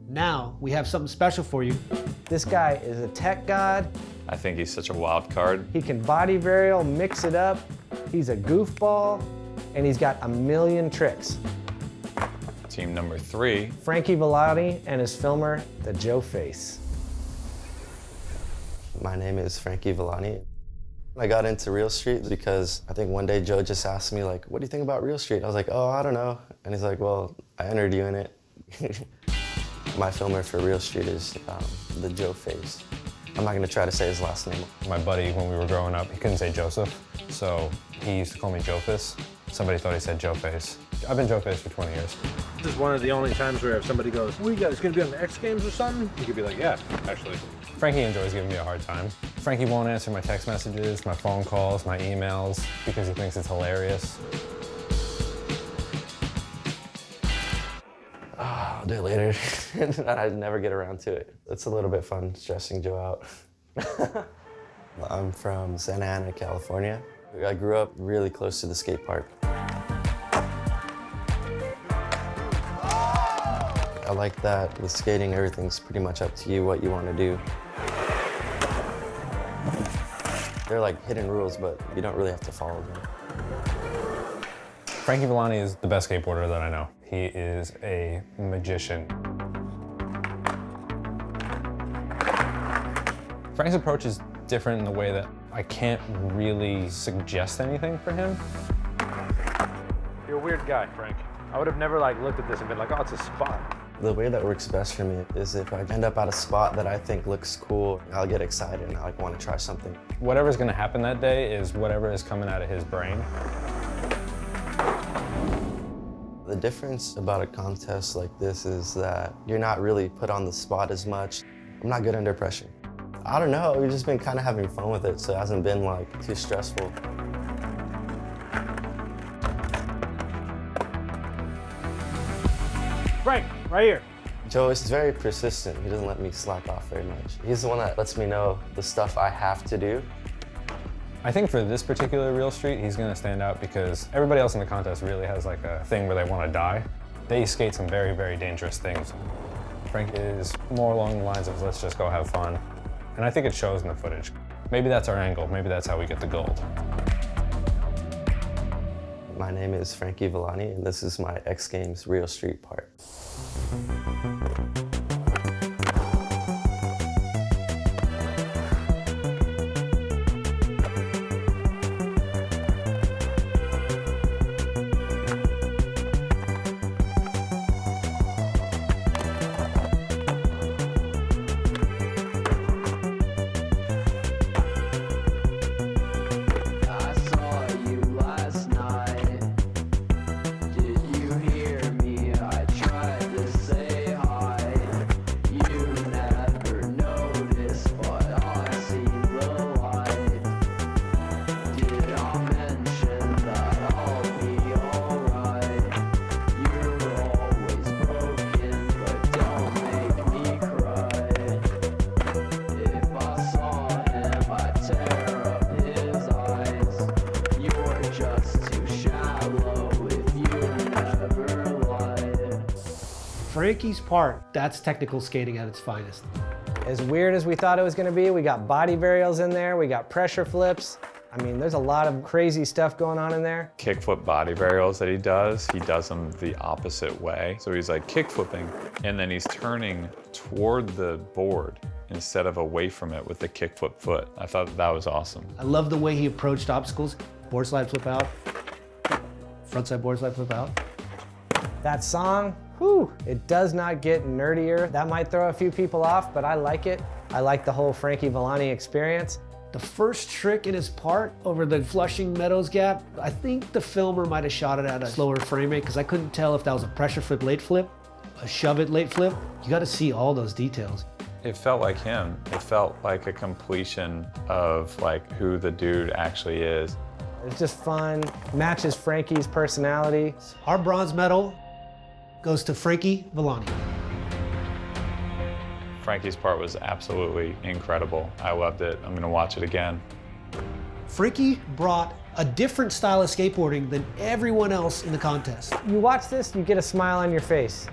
Now we have something special for you. This guy is a tech god. I think he's such a wild card. He can body varial, mix it up. He's a goofball, and he's got a million tricks. Team number 3. Frankie Villani and his filmer, the Joe Face. My name is Frankie Villani. I got into Real Street because I think one day Joe just asked me, like, what do you think about Real Street? I was like, oh, I don't know. And he's like, well, I entered you in it. My filmer for Real Street is the Joe Face. I'm not gonna try to say his last name. My buddy, when we were growing up, he couldn't say Joseph, so he used to call me Joe-Face. Somebody thought he said Joe Face. I've been Joe Face for 20 years. This is one of the only times where if somebody goes, "What you guys gonna be on the X Games or something?" You could be like, "Yeah, actually." Frankie enjoys giving me a hard time. Frankie won't answer my text messages, my phone calls, my emails, because he thinks it's hilarious. I'll do it later. I never get around to it. It's a little bit fun stressing Joe out. I'm from Santa Ana, California. I grew up really close to the skate park. I like that with skating, everything's pretty much up to you, what you want to do. They're like hidden rules, but you don't really have to follow them. Frankie Villani is the best skateboarder that I know. He is a magician. Frank's approach is different in the way that I can't really suggest anything for him. You're a weird guy, Frank. I would have never looked at this and been like, "Oh, it's a spot." The way that works best for me is if I end up at a spot that I think looks cool, I'll get excited and I want to try something. Whatever's gonna happen that day is whatever is coming out of his brain. The difference about a contest like this is that you're not really put on the spot as much. I'm not good under pressure. I don't know, we've just been kind of having fun with it, so it hasn't been too stressful. Frank, right here. Joe is very persistent. He doesn't let me slack off very much. He's the one that lets me know the stuff I have to do. I think for this particular Real Street, he's gonna stand out because everybody else in the contest really has a thing where they wanna die. They skate some very, very dangerous things. Frank is more along the lines of let's just go have fun. And I think it shows in the footage. Maybe that's our angle, maybe that's how we get the gold. My name is Frankie Villani, and this is my X Games Real Street part. Frankie's part, that's technical skating at its finest. As weird as we thought it was gonna be, we got body varials in there, we got pressure flips. I mean, there's a lot of crazy stuff going on in there. Kickflip body varials that he does them the opposite way. So he's kick flipping, and then he's turning toward the board instead of away from it with the kickflip foot. I thought that was awesome. I love the way he approached obstacles. Board slide flip out, frontside board slide flip out. That song, whew, it does not get nerdier. That might throw a few people off, but I like it. I like the whole Frankie Villani experience. The first trick in his part over the Flushing Meadows gap, I think the filmer might have shot it at a slower frame rate because I couldn't tell if that was a pressure flip late flip, a shove it late flip. You got to see all those details. It felt like him. It felt like a completion of who the dude actually is. It's just fun, matches Frankie's personality. Our bronze medal goes to Frankie Villani. Frankie's part was absolutely incredible. I loved it. I'm gonna watch it again. Frankie brought a different style of skateboarding than everyone else in the contest. You watch this, you get a smile on your face.